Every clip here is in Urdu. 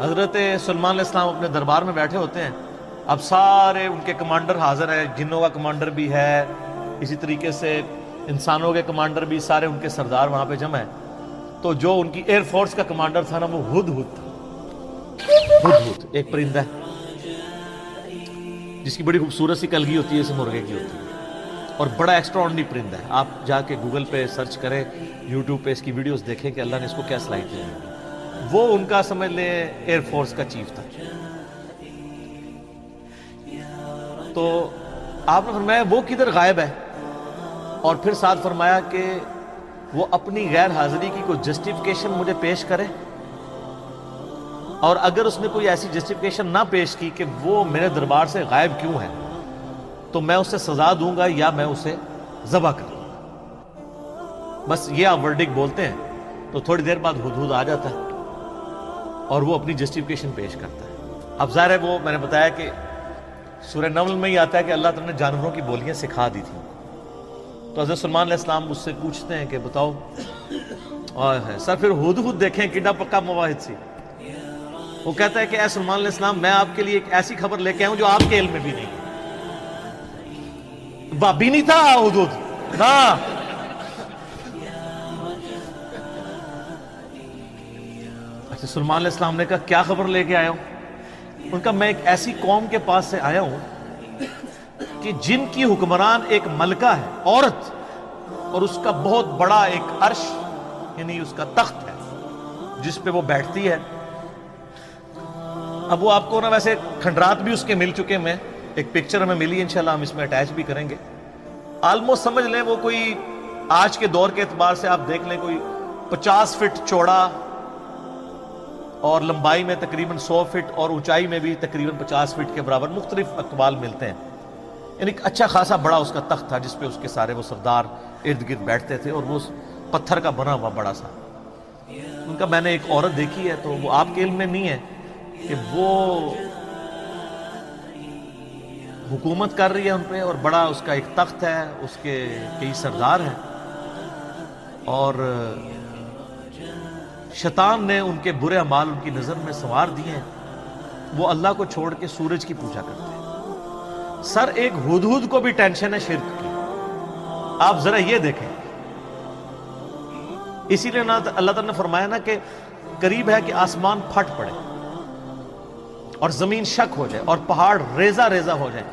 حضرت سلیمان علیہ السلام اپنے دربار میں بیٹھے ہوتے ہیں. اب سارے ان کے کمانڈر حاضر ہیں، جنوں کا کمانڈر بھی ہے، اسی طریقے سے انسانوں کے کمانڈر بھی، سارے ان کے سردار وہاں پہ جمع ہیں. تو جو ان کی ایئر فورس کا کمانڈر تھا نا، وہ ہدہد تھا. ہدہد ایک پرندہ ہے جس کی بڑی خوبصورت سی کلگی ہوتی ہے، اسے مرغے کی ہوتی ہے، اور بڑا ایکسٹرا آرڈنری پرندہ ہے. آپ جا کے گوگل پہ سرچ کریں، یوٹیوب پہ اس کی ویڈیوز دیکھیں کہ اللہ نے اس کو کیا صلاحیت دی. وہ ان کا سمجھ لیں ایئر فورس کا چیف تھا. تو آپ نے فرمایا وہ کدھر غائب ہے، اور پھر ساتھ فرمایا کہ وہ اپنی غیر حاضری کی کوئی جسٹیفیکیشن مجھے پیش کرے، اور اگر اس نے کوئی ایسی جسٹیفیکیشن نہ پیش کی کہ وہ میرے دربار سے غائب کیوں ہے، تو میں اسے سزا دوں گا یا میں اسے ذبح کر دوں گا. بس یہ آپ ورڈک بولتے ہیں تو تھوڑی دیر بعد ہدہد آ جاتا ہے اور وہ اپنی جسٹیفیکیشن پیش کرتا ہے. اب ظاہر ہے وہ میں نے بتایا کہ سورہ نمل میں ہی آتا ہے کہ اللہ تعالیٰ نے جانوروں کی بولیاں سکھا دی تھیں. تو حضرت سلیمان علیہ السلام اس سے پوچھتے ہیں کہ بتاؤ. سر پھر ہدہد دیکھیں کڈا پکا مواحد سی. وہ کہتا ہے کہ اے سلیمان علیہ السلام، میں آپ کے لیے ایک ایسی خبر لے کے آؤں جو آپ کے علم میں بھی نہیں. بابی نہیں تھا ہدہد نا. اچھا، سلیمان علیہ السلام نے کہا کیا خبر لے کے آیا ہوں؟ ان کا میں ایک ایسی قوم کے پاس سے آیا ہوں کہ جن کی حکمران ایک ملکہ ہے، عورت، اور اس کا بہت بڑا ایک عرش یعنی اس کا تخت ہے جس پہ وہ بیٹھتی ہے. اب وہ آپ کو نا ویسے کھنڈرات بھی اس کے مل چکے ہیں، ایک پکچر ہمیں ملی، انشاءاللہ ہم اس میں اٹیچ بھی کریں گے. آلموسٹ سمجھ لیں وہ کوئی آج کے دور کے اعتبار سے آپ دیکھ لیں کوئی 50 فٹ چوڑا اور لمبائی میں تقریباً 100 فٹ اور اونچائی میں بھی تقریباً 50 فٹ کے برابر، مختلف اقوال ملتے ہیں. یعنی ایک اچھا خاصا بڑا اس کا تخت تھا جس پہ اس کے سارے وہ سردار ارد گرد بیٹھتے تھے، اور وہ پتھر کا بنا ہوا بڑا سا. ان کا میں نے ایک عورت دیکھی ہے، تو وہ آپ کے علم میں نہیں ہے کہ وہ حکومت کر رہی ہے ان پہ، اور بڑا اس کا ایک تخت ہے، اس کے کئی سردار ہیں، اور شیطان نے ان کے برے اعمال ان کی نظر میں سنوار دیے ہیں. وہ اللہ کو چھوڑ کے سورج کی پوجا کرتے ہیں. سر ایک ہدہد کو بھی ٹینشن ہے شرک کی. آپ ذرا یہ دیکھیں، اسی لیے اللہ تعالیٰ نے فرمایا نا کہ قریب ہے کہ آسمان پھٹ پڑے اور زمین شک ہو جائے اور پہاڑ ریزہ ریزہ ہو جائے.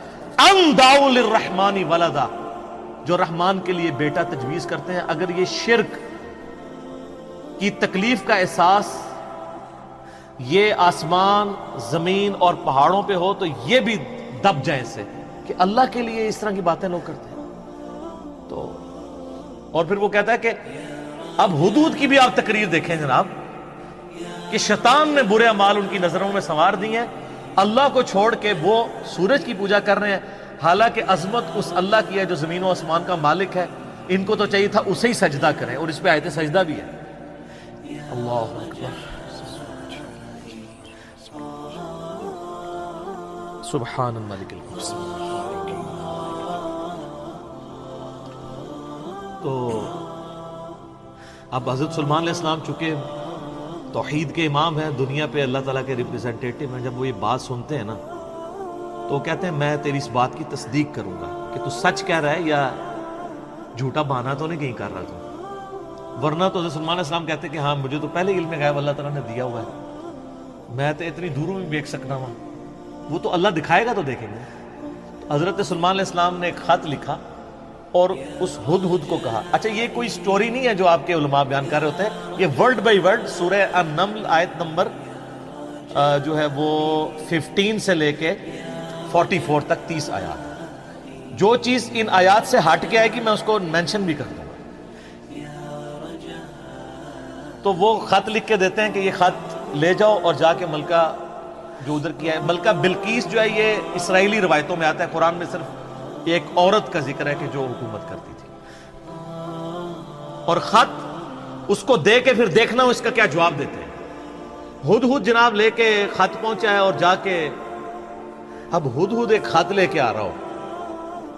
ان دعوا للرحمن ولدا، جو رحمان کے لیے بیٹا تجویز کرتے ہیں، اگر یہ شرک کی تکلیف کا احساس یہ آسمان، زمین اور پہاڑوں پہ ہو تو یہ بھی دب جائیں سے کہ اللہ کے لیے اس طرح کی باتیں لوگ کرتے ہیں. تو اور پھر وہ کہتا ہے کہ اب ہدہد کی بھی آپ تقریر دیکھیں جناب، کہ شیطان نے برے اعمال ان کی نظروں میں سنوار دی ہیں، اللہ کو چھوڑ کے وہ سورج کی پوجا کر رہے ہیں، حالانکہ عظمت اس اللہ کی ہے جو زمین و آسمان کا مالک ہے. ان کو تو چاہیے تھا اسے ہی سجدہ کریں، اور اس پہ آیت سجدہ بھی ہے. اللہ اکبر، سبحان الملک القدوس. تو اب حضرت سلیمان علیہ السلام چونکہ توحید کے امام ہیں، دنیا پہ اللہ تعالیٰ کے ریپریزنٹیٹیو ہیں، جب وہ یہ بات سنتے ہیں نا تو وہ کہتے ہیں میں تیری اس بات کی تصدیق کروں گا کہ تو سچ کہہ رہا ہے یا جھوٹا بہانہ تو نہیں کہیں کر رہا تو. ورنہ تو حضرت سلیمان علیہ السلام کہتے ہیں کہ ہاں مجھے تو پہلے علم غیب اللہ تعالیٰ نے دیا ہوا ہے، میں تو اتنی دوروں میں دیکھ سکتا ہوں، وہ تو اللہ دکھائے گا تو دیکھیں گے. حضرت سلیمان علیہ السلام نے ایک خط لکھا اور اس ہدہد کو کہا. اچھا یہ کوئی سٹوری نہیں ہے جو آپ کے علماء بیان کر رہے ہوتے ہیں، یہ ورڈ بائی ورڈ سورہ النمل آیت نمبر جو ہے وہ 15 سے لے کے 44 تک 30 آیات. جو چیز ان آیات سے ہٹ کے آئے گی میں اس کو مینشن بھی کر دوں گا. تو وہ خط لکھ کے دیتے ہیں کہ یہ خط لے جاؤ اور جا کے ملکہ جو ادھر کیا ہے، ملکہ بلقیس جو ہے یہ اسرائیلی روایتوں میں آتا ہے، قرآن میں صرف ایک عورت کا ذکر ہے کہ جو حکومت کرتی تھی. اور خط اس کو دے کے پھر دیکھنا اس کا کیا جواب دیتے ہیں. ہدہد جناب لے کے خط پہنچا ہے اور جا کے اب ہدہد ایک خط لے کے آ رہا ہو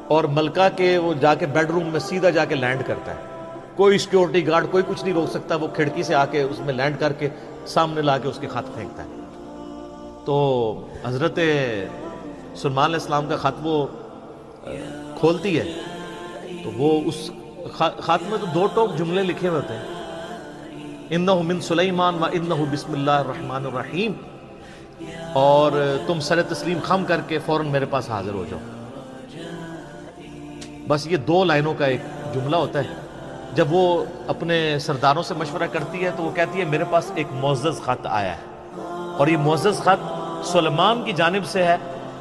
اور ملکہ کے وہ جا کے بیڈ روم میں سیدھا جا کے لینڈ کرتا ہے. کوئی سیکیورٹی گارڈ کوئی کچھ نہیں روک سکتا، وہ کھڑکی سے آ کے اس میں لینڈ کر کے سامنے لا کے اس کے خط پھینکتا ہے. تو حضرت سلیمان علیہ السلام کا خط وہ کھولتی ہے تو وہ اس خط میں تو 2 ٹوک جملے لکھے ہوتے ہیں، انہ من سلیمان و انہ بسم اللہ الرحمن الرحیم، اور تم سر تسلیم خم کر کے فوراً میرے پاس حاضر ہو جاؤ. بس یہ 2 لائنوں کا ایک جملہ ہوتا ہے. جب وہ اپنے سرداروں سے مشورہ کرتی ہے تو وہ کہتی ہے میرے پاس ایک معزز خط آیا ہے، اور یہ معزز خط سلیمان کی جانب سے ہے.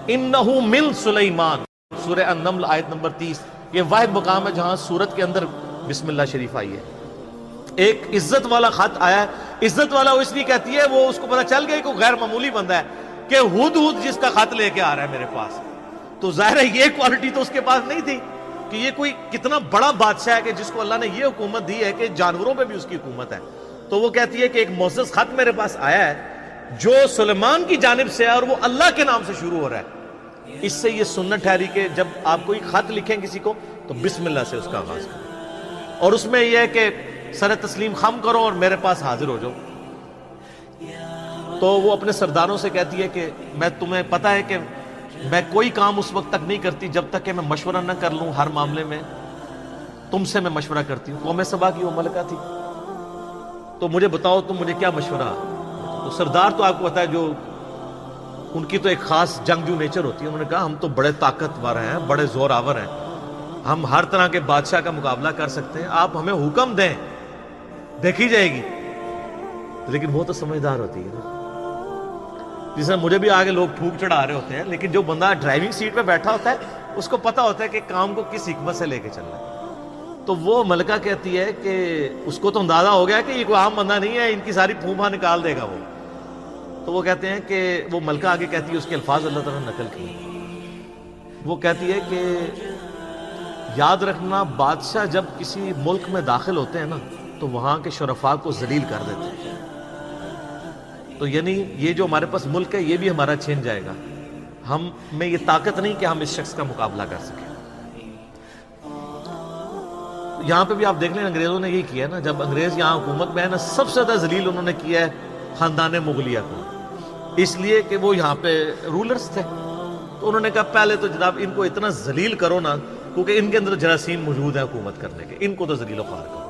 انہ من سلیمان، سورہ النمل آیت نمبر 30. یہ واحد مقام ہے جہاں سورت کے اندر بسم اللہ شریف آئی ہے. ایک عزت والا خط آیا ہے. عزت والا وہ اس لیے کہتی ہے، وہ اس کو پتہ چل گیا کہ غیر معمولی بندہ ہے کہ ہدہد جس کا خط لے کے آ رہا ہے میرے پاس. تو ظاہر ہے یہ کوالٹی تو اس کے پاس نہیں تھی کہ یہ کوئی کتنا بڑا بادشاہ ہے کہ جس کو اللہ نے یہ حکومت دی ہے کہ جانوروں پہ بھی اس کی حکومت ہے. تو وہ کہتی ہے کہ ایک معزز خط میرے پاس آیا ہے جو سلیمان کی جانب سے ہے اور وہ اللہ کے نام سے شروع ہو رہا ہے. اس سے یہ سنت ٹھہری کہ جب آپ کوئی خط لکھیں کسی کو تو بسم اللہ سے اس کا آغاز کریں، اور اس میں یہ ہے کہ سر تسلیم خم کرو اور میرے پاس حاضر ہو جاؤ. تو وہ اپنے سرداروں سے کہتی ہے کہ میں تمہیں پتہ ہے کہ میں کوئی کام اس وقت تک نہیں کرتی جب تک کہ میں مشورہ نہ کر لوں. ہر معاملے میں تم سے میں مشورہ کرتی ہوں. قوم سبا کی وہ ملکہ تھی، تو مجھے بتاؤ تم مجھے کیا مشورہ. تو سردار تو آپ کو پتا ہے جو ان کی تو ایک خاص جنگجو نیچر ہوتی ہے. انہوں نے کہا ہم تو بڑے طاقتور ہیں، بڑے زور آور ہیں، ہم ہر طرح کے بادشاہ کا مقابلہ کر سکتے ہیں، آپ ہمیں حکم دیں دیکھی جائے گی. لیکن وہ تو سمجھدار ہوتی ہے نا. جس طرح مجھے بھی آگے لوگ پھونک چڑھا رہے ہوتے ہیں، لیکن جو بندہ ڈرائیونگ سیٹ پہ بیٹھا ہوتا ہے اس کو پتا ہوتا ہے کہ کام کو کس حکمت سے لے کے چلنا ہے. تو وہ ملکہ کہتی ہے کہ اس کو تو اندازہ ہو گیا کہ یہ کوئی عام بندہ نہیں ہے، ان کی ساری پھوپھا نکال دے گا وہ. تو وہ کہتے ہیں کہ وہ ملکہ آگے کہتی ہے، اس کے الفاظ اللہ تعالیٰ نے نقل کیے. وہ کہتی ہے کہ یاد رکھنا بادشاہ جب کسی ملک میں داخل ہوتے ہیں نا تو وہاں کے شرفاء کو ذلیل کر دیتے ہیں. تو یعنی یہ جو ہمارے پاس ملک ہے یہ بھی ہمارا چھین جائے گا. ہم میں یہ طاقت نہیں کہ ہم اس شخص کا مقابلہ کر سکیں. یہاں پہ بھی آپ دیکھ لیں انگریزوں نے یہی کیا ہے نا. جب انگریز یہاں حکومت میں ہے نا، سب سے زیادہ ذلیل انہوں نے کیا ہے خاندان مغلیہ کو، اس لیے کہ وہ یہاں پہ رولرز تھے. تو انہوں نے کہا پہلے تو جناب ان کو اتنا ذلیل کرو نا، کیونکہ ان کے اندر جراثیم موجود ہیں حکومت کرنے کے، ان کو تو ذلیل و خوار کرو.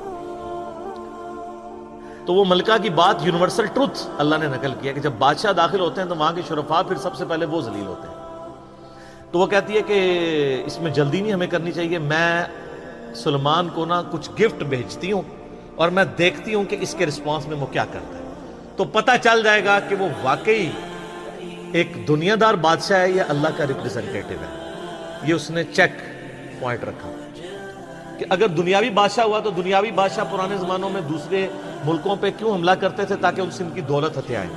تو وہ ملکہ کی بات یونیورسل ٹروتھ اللہ نے نقل کیا کہ جب بادشاہ داخل ہوتے ہیں تو وہاں کے شرفاء پھر سب سے پہلے وہ ذلیل ہوتے ہیں. تو وہ کہتی ہے کہ اس میں جلدی نہیں ہمیں کرنی چاہیے. میں سلیمان کو نا کچھ گفٹ بھیجتی ہوں اور میں دیکھتی ہوں کہ اس کے رسپانس میں وہ کیا کرتا ہے. تو پتہ چل جائے گا کہ وہ واقعی ایک دنیا دار بادشاہ ہے یا اللہ کا ریپریزنٹیٹو ہے. یہ اس نے چیک پوائنٹ رکھا کہ اگر دنیاوی بادشاہ ہوا تو دنیاوی بادشاہ پرانے زمانوں میں دوسرے ملکوں پہ کیوں حملہ کرتے تھے؟ تاکہ ان سے ان کی دولت ہتھیائیں.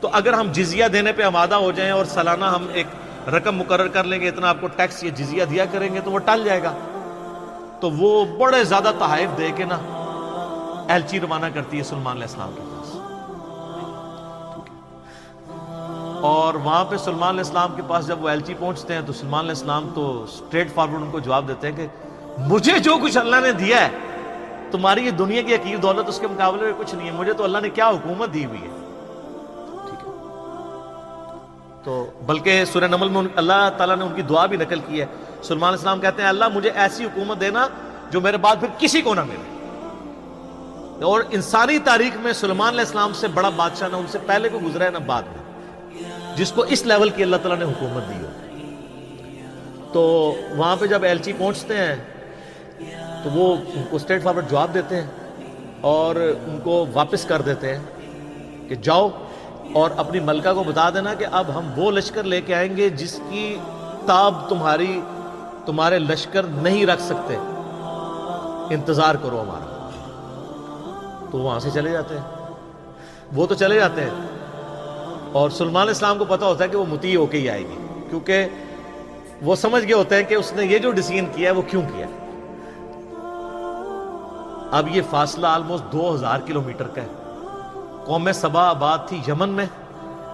تو اگر ہم جزیہ دینے پہ آمادہ ہو جائیں اور سالانہ ہم ایک رقم مقرر کر لیں گے اتنا آپ کو ٹیکس یا جزیہ دیا کریں گے تو وہ ٹل جائے گا. تو وہ بڑے زیادہ تحائف دے کے نا ایلچی روانہ کرتی ہے سلیمان علیہ السلام کے پاس. اور وہاں پہ سلیمان علیہ السلام کے پاس جب وہ ایلچی پہنچتے ہیں تو سلیمان علیہ السلام تو اسٹریٹ فارورڈ ان کو جواب دیتے ہیں کہ مجھے جو کچھ اللہ نے دیا ہے تمہاری یہ دنیا کی حقیر دولت اس کے مقابلے میں کچھ نہیں ہے. مجھے تو اللہ نے کیا حکومت دی ہوئی ہے. ٹھیک ہے. تو بلکہ سورہ نمل میں اللہ تعالیٰ نے ان کی دعا بھی نقل کی ہے. سلیمان علیہ السلام کہتے ہیں اللہ مجھے ایسی حکومت دینا جو میرے بعد پھر کسی کو نہ ملے. اور انسانی تاریخ میں سلیمان علیہ السلام سے بڑا بادشاہ نہ ان سے پہلے کو گزرا ہے نہ بعد میں جس کو اس لیول کی اللہ تعالیٰ نے حکومت دی ہو. تو وہاں پہ جب ایلچی پہنچتے ہیں تو وہ ان کو اسٹریٹ فارورڈ جواب دیتے ہیں اور ان کو واپس کر دیتے ہیں کہ جاؤ اور اپنی ملکہ کو بتا دینا کہ اب ہم وہ لشکر لے کے آئیں گے جس کی تاب تمہارے لشکر نہیں رکھ سکتے، انتظار کرو ہمارا. تو وہاں سے چلے جاتے ہیں. وہ تو چلے جاتے ہیں اور سلیمان علیہ السلام کو پتا ہوتا ہے کہ وہ مطیع ہو کے ہی آئے گی، کیونکہ وہ سمجھ گئے ہوتے ہیں کہ اس نے یہ جو ڈیسیژن کیا ہے وہ کیوں کیا. اب یہ فاصلہ آلموسٹ 2000 کلومیٹر کا ہے. قوم سبا آباد تھی یمن میں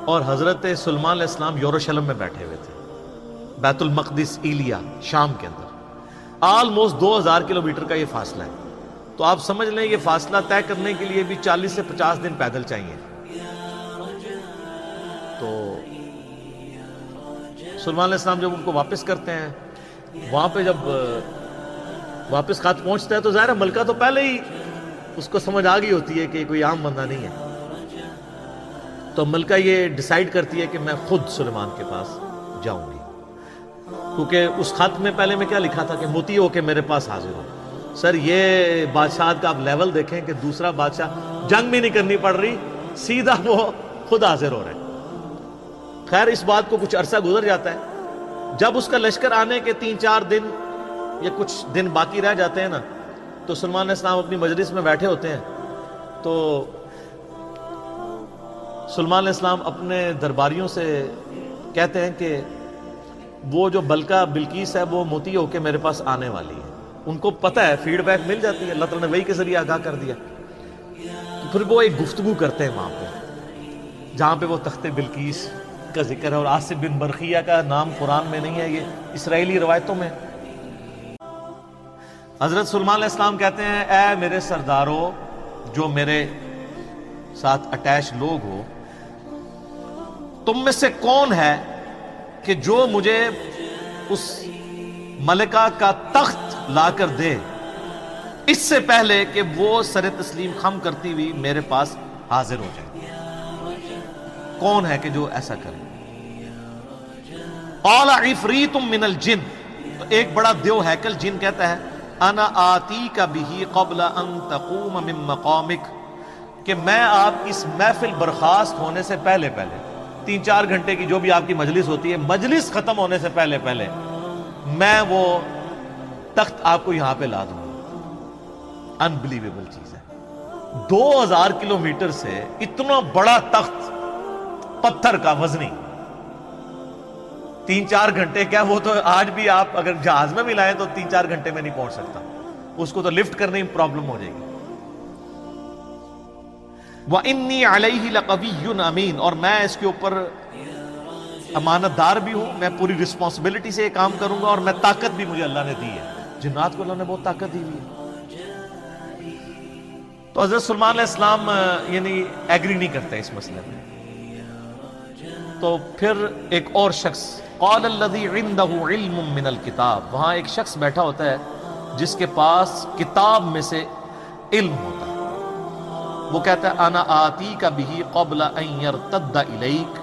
اور حضرت سلیمان علیہ السلام یروشلم میں بیٹھے ہوئے تھے، بیت المقدس ایلیا شام کے اندر. آلموسٹ 2000 کلومیٹر کا یہ فاصلہ ہے. تو آپ سمجھ لیں یہ فاصلہ طے کرنے کے لیے بھی 40 سے 50 دن پیدل چاہیے. تو سلیمان علیہ السلام جب ان کو واپس کرتے ہیں، وہاں پہ جب واپس خط پہنچتا ہے تو ظاہر ہے ملکہ تو پہلے ہی اس کو سمجھ آ گئی ہوتی ہے کہ کوئی عام بندہ نہیں ہے، تو ملکہ یہ ڈیسائیڈ کرتی ہے کہ میں خود سلیمان کے پاس جاؤں گی، کیونکہ اس خط میں پہلے میں کیا لکھا تھا کہ مطیع ہو کے میرے پاس حاضر ہو۔ سر یہ بادشاہت کا آپ لیول دیکھیں کہ دوسرا بادشاہ جنگ بھی نہیں کرنی پڑ رہی، سیدھا وہ خود حاضر ہو رہے ہیں۔ خیر اس بات کو کچھ عرصہ گزر جاتا ہے، جب اس کا لشکر آنے کے 3-4 دن یا کچھ دن باقی رہ جاتے ہیں نا، تو سلیمان علیہ السلام اپنی مجلس میں بیٹھے ہوتے ہیں، تو سلیمان علیہ السلام اپنے درباریوں سے کہتے ہیں کہ وہ جو بلقیس ہے وہ مطیع ہو کے میرے پاس آنے والی ہے۔ ان کو پتہ ہے، فیڈ بیک مل جاتی ہے، اللہ تعالیٰ نے وحی کے ذریعے آگاہ کر دیا۔ تو پھر وہ ایک گفتگو کرتے ہیں وہاں پہ، جہاں پہ وہ تخت بلقیس کا ذکر ہے، اور آصف بن برقیہ کا نام قرآن میں نہیں ہے، یہ اسرائیلی روایتوں میں۔ حضرت سلیمان علیہ السلام کہتے ہیں اے میرے سردارو، جو میرے ساتھ اٹیچ لوگ ہو، تم میں سے کون ہے کہ جو مجھے اس ملکہ کا تخت لا کر دے اس سے پہلے کہ وہ سر تسلیم خم کرتی ہوئی میرے پاس حاضر ہو جائے؟ کون ہے کہ جو ایسا کرے؟ قال عفریت من الجن، تو ایک بڑا دیو ہیکل جن کہتا ہے انا آتیک بہ قبل ان تقوم من مقامک، کہ میں آپ کی اس محفل برخاست ہونے سے پہلے 3-4 گھنٹے کی جو بھی آپ کی مجلس ہوتی ہے، مجلس ختم ہونے سے پہلے میں وہ تخت آپ کو یہاں پہ لا دوں گا۔ انبلیویبل چیز ہے، 2000 کلومیٹر سے اتنا بڑا تخت پتھر کا وزنی، 3-4 گھنٹے کیا، وہ تو آج بھی آپ اگر جہاز میں بھی لائیں تو 3-4 گھنٹے میں نہیں پہنچ سکتا، اس کو تو لفٹ کرنے میں پرابلم ہو جائے گی۔ وَإِنِّي عَلَيْهِ لَقَوِيٌّ أَمِينٌ، اور میں اس کے اوپر امانت دار بھی ہوں، میں پوری رسپانسبلٹی سے یہ کام کروں گا، اور میں طاقت بھی مجھے اللہ نے دی ہے، جنات کو اللہ نے بہت طاقت دی ہوئی ہے۔ تو حضرت سلیمان علیہ السلام یعنی ایگری نہیں کرتے اس مسئلے میں۔ تو پھر ایک اور شخص، قال الذی عندہ علم من الکتاب، وہاں ایک شخص بیٹھا ہوتا ہے جس کے پاس کتاب میں سے علم ہوتا ہے، وہ کہتا ہے انا آتیک بہ قبل ان یرتد الیک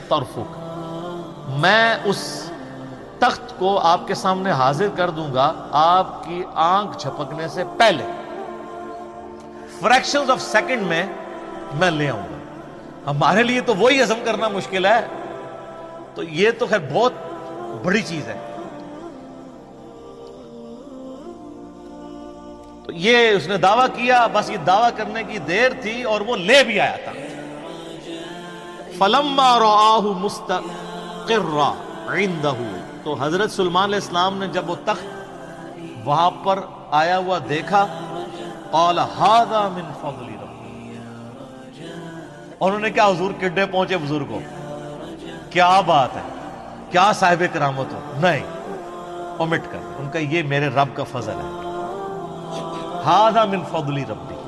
طرفک، میں اس تخت کو آپ کے سامنے حاضر کر دوں گا آپ کی آنکھ جھپکنے سے پہلے، فریکشنز آف سیکنڈ میں لے آؤں گا۔ ہمارے لیے تو وہی ہضم کرنا مشکل ہے، تو یہ تو خیر بہت بڑی چیز ہے۔ تو یہ اس نے دعویٰ کیا، بس یہ دعویٰ کرنے کی دیر تھی اور وہ لے بھی آیا تھا۔ فَلَمَّا رَآهُ مُسْتَقِرًّا عِندَهُ، تو حضرت سلیمان علیہ السلام نے جب وہ تخت وہاں پر آیا ہوا دیکھا، قَالَ هَذَا مِن فَضْلِ رَبِّي، انہوں نے کیا حضور کڈے پہنچے بزرگ کو، کیا بات ہے، کیا صاحب کرامت ہو، نہیں اومٹ کر، ان کا یہ میرے رب کا فضل ہے، ہذا من فضل ربی۔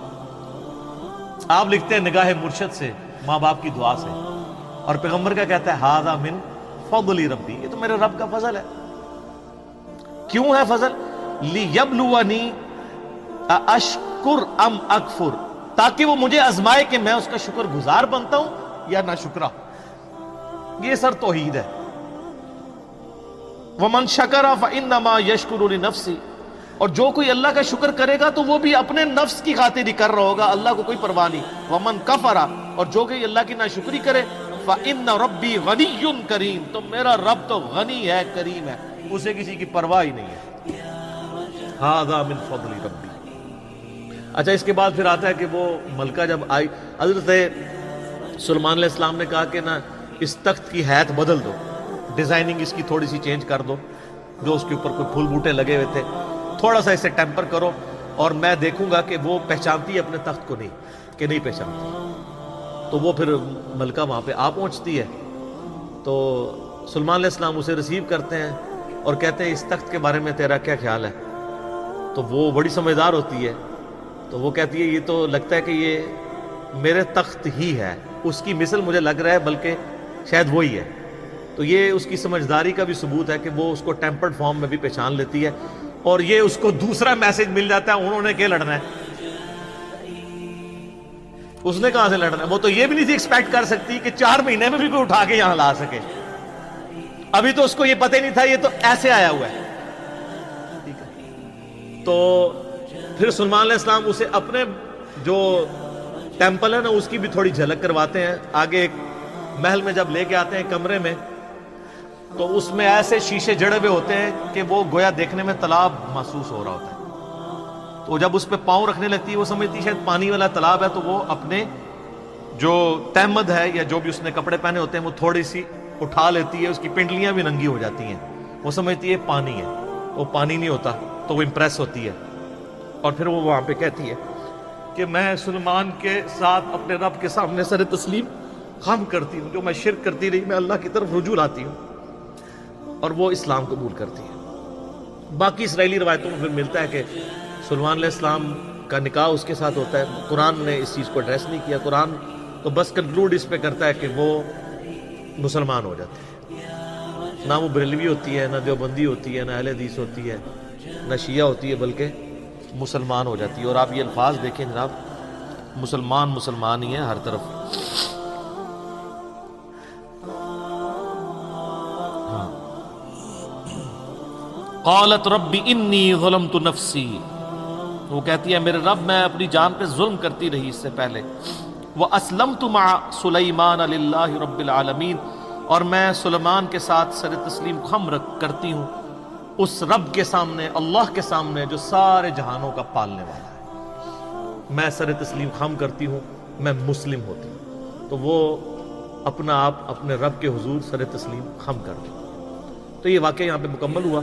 آپ لکھتے ہیں نگاہ مرشد سے، ماں باپ کی دعا سے، اور پیغمبر کا کہتا ہے ہذا من فضل ربی، یہ تو میرے رب کا فضل ہے۔ کیوں ہے فضل؟ لیبلونی اشکر ام اکفر، تاکہ وہ مجھے آزمائے کہ میں اس کا شکر گزار بنتا ہوں یا ناشکرا۔ یہ سر توحید ہے۔ ومن شکر فانما یشکر لنفسہ، اور جو کوئی اللہ کا شکر کرے گا تو وہ بھی اپنے نفس کی خاطر ہی کر رہا ہوگا، اللہ کو کوئی پرواہ نہیں۔ ومن کفر، اور جو کوئی اللہ کی ناشکری کرے، فإن ربی غنی کریم، تو میرا رب تو غنی ہے، کریم ہے، اسے کسی کی پرواہ ہی نہیں ہے۔ ھذا من فضل ربی۔ اچھا اس کے بعد پھر آتا ہے کہ وہ ملکہ جب آئی، حضرت سلیمان علیہ السلام نے کہا کہ نا اس تخت کی حیت بدل دو، ڈیزائننگ اس کی تھوڑی سی چینج کر دو، جو اس کے اوپر کوئی پھول بوٹے لگے ہوئے تھے تھوڑا سا اسے ٹیمپر کرو، اور میں دیکھوں گا کہ وہ پہچانتی ہے اپنے تخت کو نہیں کہ نہیں پہچانتی۔ تو وہ پھر ملکہ وہاں پہ آ پہنچتی ہے، تو سلیمان علیہ السلام اسے ریسیو کرتے ہیں اور کہتے ہیں اس تخت کے بارے میں تیرا کیا خیال ہے؟ تو وہ بڑی سمجھدار ہوتی ہے، تو وہ کہتی ہے یہ تو لگتا ہے کہ یہ میرے تخت ہی ہے، اس کی مثل مجھے لگ رہا ہے بلکہ شاید وہی ہے۔ تو یہ اس کی سمجھداری کا بھی ثبوت ہے کہ وہ اس کو ٹیمپرڈ فارم میں بھی پہچان لیتی ہے، اور یہ اس کو دوسرا میسج مل جاتا ہے انہوں نے کیا لڑنا ہے، اس نے کہاں سے لڑنا ہے؟ وہ تو یہ بھی نہیں تھی ایکسپیکٹ کر سکتی کہ 4 مہینے میں بھی کوئی اٹھا کے یہاں لا سکے، ابھی تو اس کو یہ پتہ ہی نہیں تھا، یہ تو ایسے آیا ہوا ہے۔ تو پھر سلیمان علیہ السلام اسے اپنے جو ٹیمپل ہے نا اس کی بھی تھوڑی جھلک کرواتے ہیں۔ آگے ایک محل میں جب لے کے آتے ہیں کمرے میں، تو اس میں ایسے شیشے جڑے ہوئے ہوتے ہیں کہ وہ گویا دیکھنے میں تالاب محسوس ہو رہا ہوتا ہے۔ تو جب اس پہ پاؤں رکھنے لگتی ہے، وہ سمجھتی ہے شاید پانی والا تالاب ہے، تو وہ اپنے جو تہمد ہے یا جو بھی اس نے کپڑے پہنے ہوتے ہیں وہ تھوڑی سی اٹھا لیتی ہے، اس کی پنڈلیاں بھی ننگی ہو جاتی ہیں، وہ سمجھتی ہے پانی ہے، وہ پانی نہیں ہوتا، تو وہ امپریس ہوتی ہے۔ اور پھر وہ وہاں پہ کہتی ہے کہ میں سلیمان کے ساتھ اپنے رب کے سامنے سر تسلیم خم کرتی ہوں، جو میں شرک کرتی رہی میں اللہ کی طرف رجوع لاتی ہوں، اور وہ اسلام قبول کرتی ہے۔ باقی اسرائیلی روایتوں میں پھر ملتا ہے کہ سلیمان علیہ السلام کا نکاح اس کے ساتھ ہوتا ہے۔ قرآن نے اس چیز کو ایڈریس نہیں کیا، قرآن تو بس کنکلوڈ اس پہ کرتا ہے کہ وہ مسلمان ہو جاتے ہیں، نہ وہ بریلوی ہوتی ہے، نہ دیوبندی ہوتی ہے، نہ اہل حدیث ہوتی ہے، نہ شیعہ ہوتی ہے، بلکہ مسلمان ہو جاتی ہے۔ اور آپ یہ الفاظ دیکھیں جناب، مسلمان مسلمان ہی ہیں ہر طرف۔ قالت رب انی ظلمت نفسی، وہ کہتی ہے میرے رب میں اپنی جان پہ ظلم کرتی رہی اس سے پہلے، واسلمت مع سلیمان للہ رب العالمین، اور میں سلیمان کے ساتھ سر تسلیم خم کرتی ہوں اس رب کے سامنے، اللہ کے سامنے جو سارے جہانوں کا پالنے والا ہے۔ میں سر تسلیم خم کرتی ہوں، میں مسلم ہوتی ہوں۔ تو وہ اپنا آپ اپنے رب کے حضور سر تسلیم خم کر دی۔ تو یہ واقعہ یہاں پہ مکمل ہوا۔